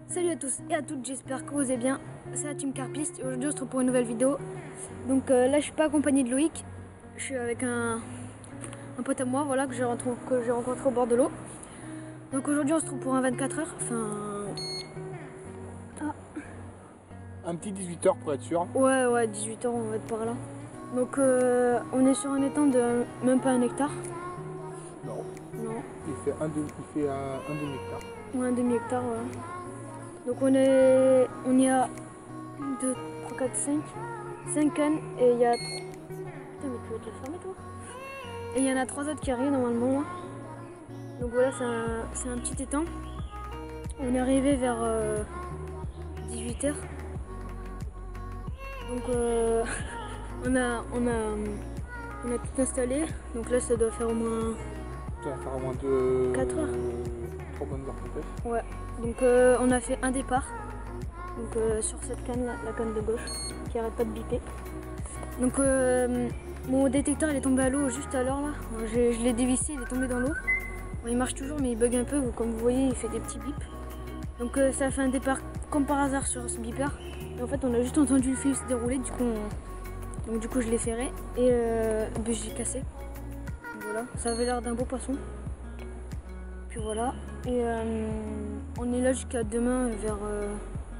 Salut à tous et à toutes, j'espère que vous allez bien. C'est la team Carpiste et aujourd'hui on se retrouve pour une nouvelle vidéo. Donc là je suis pas accompagné de Loïc, je suis avec un pote à moi, voilà, que j'ai rencontré au bord de l'eau. Donc aujourd'hui on se trouve pour un 24 heures, Un petit 18 h pour être sûr. Ouais 18 h on va être par là. Donc on est sur un étang de même pas 1 hectare. Non. Non. Il fait un demi-hectare. Ouais, un demi-hectare, voilà. Donc on est à 1, 2, 3, 4, 5 cannes et il y a 3... Putain mais tu vas te le fermer toi. Et il y en a 3 autres qui arrivent normalement là. Donc voilà, c'est un petit étang. On est arrivé vers 18 h. Donc on a tout installé. Donc là ça doit faire au moins... Ça va faire au moins 4 heures. 3 bonnes heures peut-être. Ouais. Donc on a fait un départ. Donc sur cette canne là, la canne de gauche, qui arrête pas de biper. Donc mon détecteur il est tombé à l'eau juste à l'heure là. Je l'ai dévissé, il est tombé dans l'eau. Bon, il marche toujours mais il bug un peu, comme vous voyez il fait des petits bips. Donc ça a fait un départ comme par hasard sur ce beeper. Et en fait on a juste entendu le fil se dérouler, du coup je l'ai ferré et j'ai cassé. Donc, voilà, ça avait l'air d'un beau poisson. Puis voilà, et on est là jusqu'à demain vers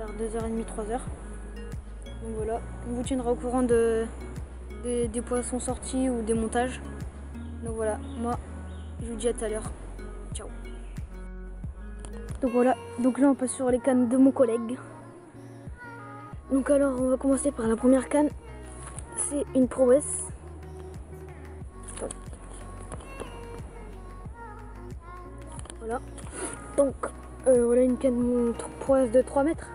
2h30, 3h. Donc voilà, on vous tiendra au courant des poissons sortis ou des montages. Donc voilà, moi je vous dis à tout à l'heure. Ciao. Donc voilà, donc là on passe sur les cannes de mon collègue. Donc alors on va commencer par la première canne. C'est une prouesse. Voilà. Donc voilà une canne prouesse de 3 mètres.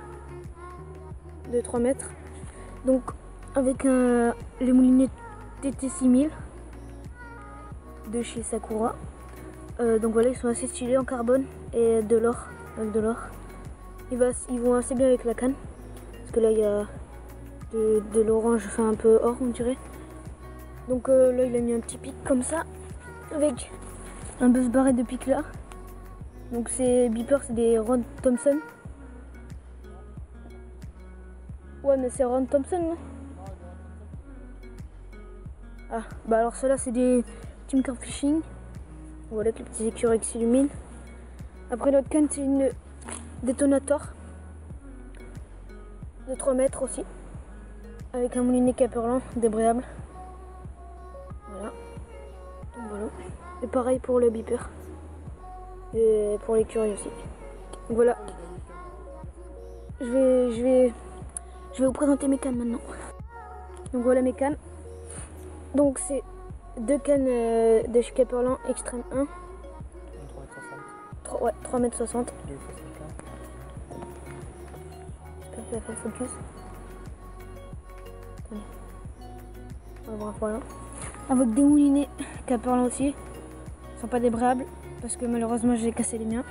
De 3 mètres. Donc avec les moulinets TT6000 de chez Sakura. Donc voilà, ils sont assez stylés en carbone et de l'or. Avec de l'or. Ils vont assez bien avec la canne. Parce que là il y a de l'orange, enfin un peu or on dirait. Donc là il a mis un petit pic comme ça. Avec un buzz barré de pic là. Donc ces beepers c'est des Ron Thompson. Ouais mais c'est Ron Thompson non? Ah bah alors ceux-là c'est des Team Carp Fishing. Voilà avec les petits écureuils qui s'illuminent. Après l'autre canne c'est une détonator de 3 mètres aussi. Avec un moulinet Caperlan débrayable. Voilà. Donc voilà. Et pareil pour le beeper. Et pour l'écureuil aussi. Donc voilà. Je vais vous présenter mes cannes maintenant. Donc voilà mes cannes. Donc c'est 2 cannes de chez Caperlan Extreme 1. 3 m 60. J'espère que ça va faire focus. Bref, voilà. Avec des moulinets Caperlan aussi. Ils sont pas débrayables parce que malheureusement j'ai cassé les miens.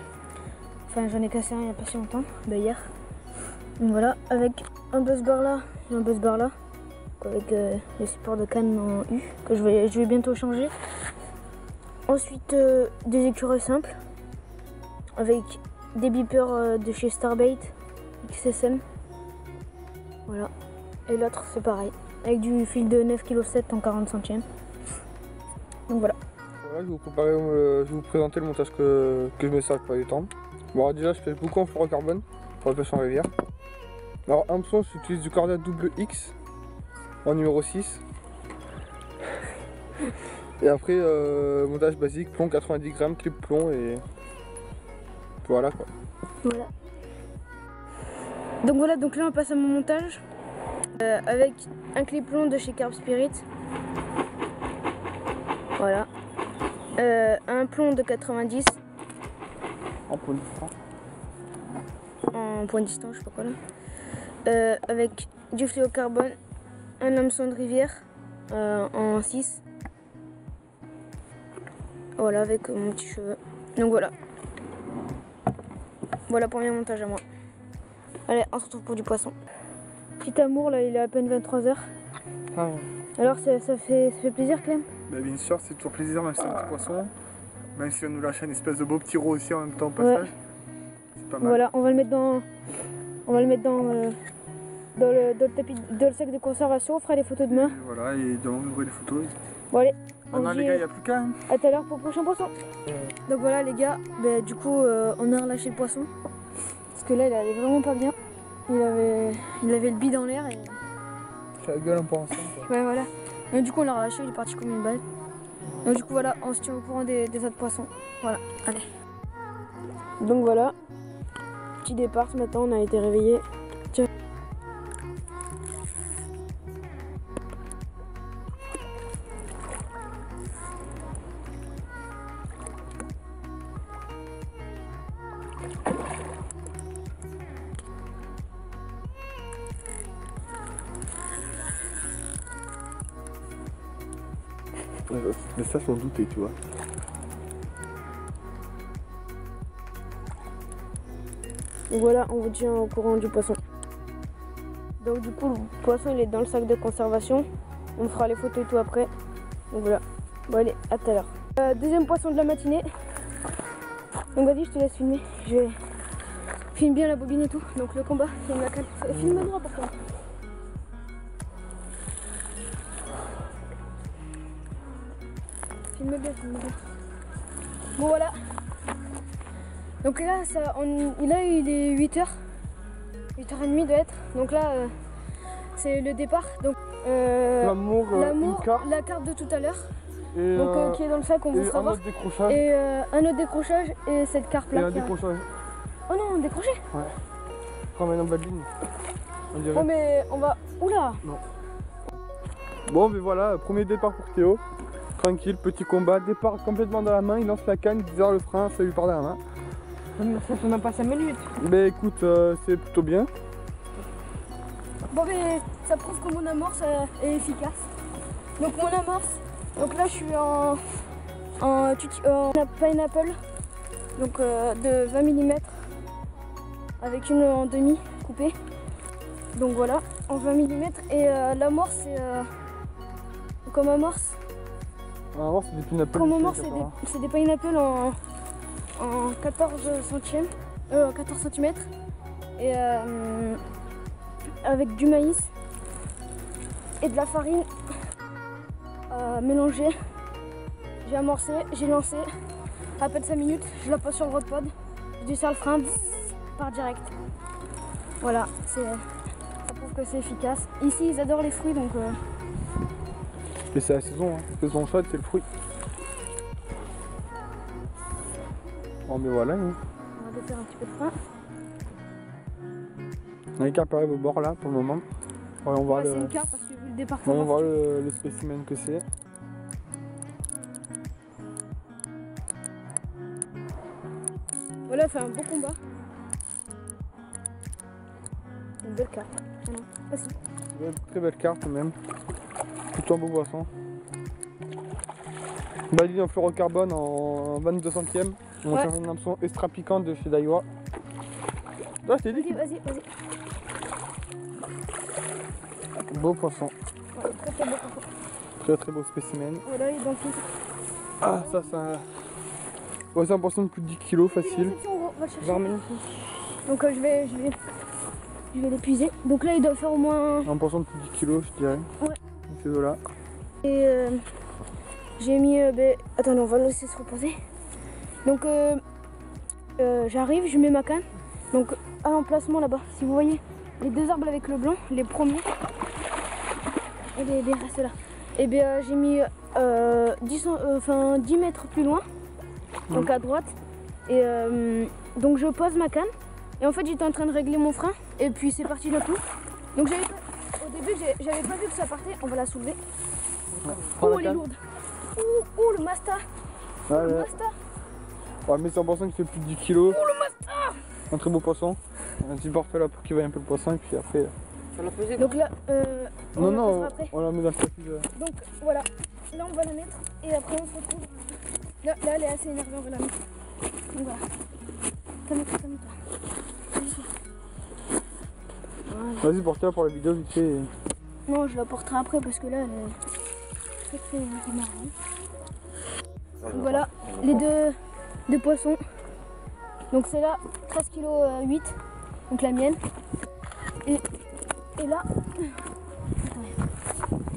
Enfin j'en ai cassé un il n'y a pas si longtemps, hier. Donc voilà, avec un buzz bar là et un buzz bar là. Avec les supports de canne en U que je vais bientôt changer. Ensuite des écureuils simples avec des beepers de chez Starbait XSM. Voilà. Et l'autre c'est pareil. Avec du fil de 9,7 kg en 40 centièmes. Donc voilà. Voilà, je vais vous présenter le montage que je me sers pour du temps. Bon alors déjà je pêche beaucoup en fluorocarbone pour la pêche en rivière. Alors hameçon j'utilise du Corda double X en numéro 6. Et après montage basique, plomb 90 grammes, clip plomb et voilà quoi. Voilà. Donc voilà, donc là on passe à mon montage avec un clip plomb de chez Carp Spirit. Voilà. Un plomb de 90. En point distant. En point distant, je sais pas quoi là. Avec du fluorocarbone, un hameçon de rivière en 6. Voilà, avec mon petit cheveu. Donc voilà. Voilà pour mon montage à moi. Allez, on se retrouve pour du poisson. Petit amour, là, il est à peine 23 h. Ah ouais. Alors, ça fait plaisir, Clem? Bah, bien sûr, c'est toujours plaisir, même si c'est un petit poisson. Même si on nous lâche une espèce de beau petit rot aussi en même temps au passage. Ouais. C'est pas mal. Voilà, on va le mettre dans le sac de conservation, on fera les photos demain. Et voilà, et demain on ouvre les photos. Bon allez, Maintenant les gars, il n'y a plus qu'à. Hein. À tout à l'heure pour le prochain poisson. Donc voilà les gars, du coup on a relâché le poisson. Parce que là il allait vraiment pas bien. Il avait le bide dans l'air et... Ça gueule un peu ensemble. Ouais voilà. Donc du coup on l'a relâché, il est parti comme une balle. Donc du coup voilà, on se tient au courant des autres poissons. Voilà, allez. Donc voilà, petit départ ce matin, on a été réveillés. Tiens. Mais ça sans douter, tu vois. Donc voilà, on vous tient au courant du poisson. Donc du coup, le poisson il est dans le sac de conservation. On fera les photos et tout après. Donc voilà. Bon allez, à tout à l'heure. Deuxième poisson de la matinée. Donc vas-y, je te laisse filmer. Je vais filmer bien la bobine et tout. Donc le combat, filme la canne. Filme droit par contre. Filme bien, filme bien. Bon voilà. Donc là, il est 8h. 8h30 doit être. Donc là, c'est le départ. Donc L'amour, la carte de tout à l'heure. Et Donc qui est dans le sac, on vous fera un voir. autre décrochage. Et un autre décrochage et cette carte là. Et un décrochage. Oh non, un décroché. Ouais. Quand même en bas de ligne. On dirait. Oh mais on va. Oula. Non. Bon, mais voilà, premier départ pour Théo. Tranquille, petit combat, départ complètement dans la main, il lance la canne, il tire le frein, ça lui part dans la main. Ça fait même pas 5 minutes. Mais écoute, c'est plutôt bien. Bon mais ça prouve que mon amorce est efficace. Donc mon amorce, donc là je suis en pineapple, donc de 20 mm avec une en demi coupée. Donc voilà, en 20 mm et l'amorce c'est comme amorce. Alors, c'est des pineapples. Comme amorce c'est des pineapple en 14 centièmes, 14 cm et avec du maïs et de la farine mélangée. J'ai amorcé, j'ai lancé, à peine 5 minutes, je la pose sur le rodepod, je desserre le frein, part direct. Voilà, ça prouve que c'est efficace. Ici ils adorent les fruits donc... Mais c'est la saison, hein. Saison chaude, c'est le fruit. Bon, mais voilà. Hein. On va défaire un petit peu de frein. On a une carte au bord là pour le moment. Ouais, on va c'est une carte parce que vu le département. on va voir le spécimen que c'est. Voilà, fait un beau combat. Une belle carte. Ah non, facile. Très belle carte même. Plutôt un beau poisson. Baline en fluorocarbone en 22 centièmes. On va chercher un hameçon extra piquant de chez Daiwa. Ah, je t'ai dit. Vas-y. Beau poisson. Ouais, très beau poisson. Très beau spécimen. Voilà, il est dans le fil. Ah, ça c'est un... Ouais, c'est un poisson de plus de 10 kg facile. On va le chercher. Genre magnifique. Donc je vais l'épuiser. Donc là il doit faire au moins... Un poisson de plus de 10 kg je dirais. Ouais. Ces eaux-là. Et j'ai mis... Attendez, on va le laisser se reposer. Donc j'arrive, je mets ma canne. Donc à l'emplacement là-bas, si vous voyez les deux arbres avec le blanc, les premiers. Et les restes là. Et bien j'ai mis 10 mètres plus loin. Donc à droite. Et donc je pose ma canne. Et en fait j'étais en train de régler mon frein. Et puis c'est parti d'un coup. Donc au début j'avais pas vu que ça partait. On va la soulever. Oh elle est lourde. Oh le masta. Ouais, le masta. Ouais, mais c'est un poisson qui fait plus de 10 kg. Oh le masta. Un très beau poisson. Un petit porte là pour qu'il voie un peu le poisson et puis après. Donc là Non, après. on la met dans le statut. Donc voilà. Là on va la mettre. Et après on se retrouve. Là elle est assez énervée, on va la mettre. Donc voilà. Calme-toi. Vas-y, porte-la pour la vidéo vite fait. Non, je la porterai après parce que là elle est très énervée. Voilà, les deux poissons. Donc c'est là 13 kg 8, donc la mienne.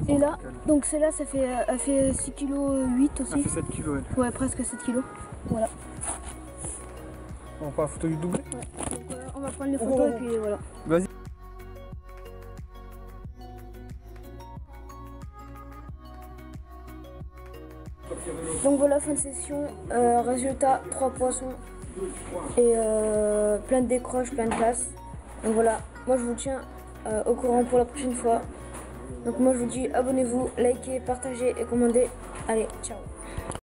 Et là, donc celle-là ça fait, elle fait 6 kg 8 aussi. Elle fait 7 kg. Ouais, presque 7 kg. Voilà. On prend la photo du doublé. Ouais. Donc on va prendre les photos et puis voilà. Vas-y. Donc voilà, fin de session, résultat 3 poissons et plein de décroches, plein de places. Donc voilà, moi je vous tiens au courant pour la prochaine fois. Donc moi je vous dis abonnez-vous, likez, partagez et commandez. Allez, ciao.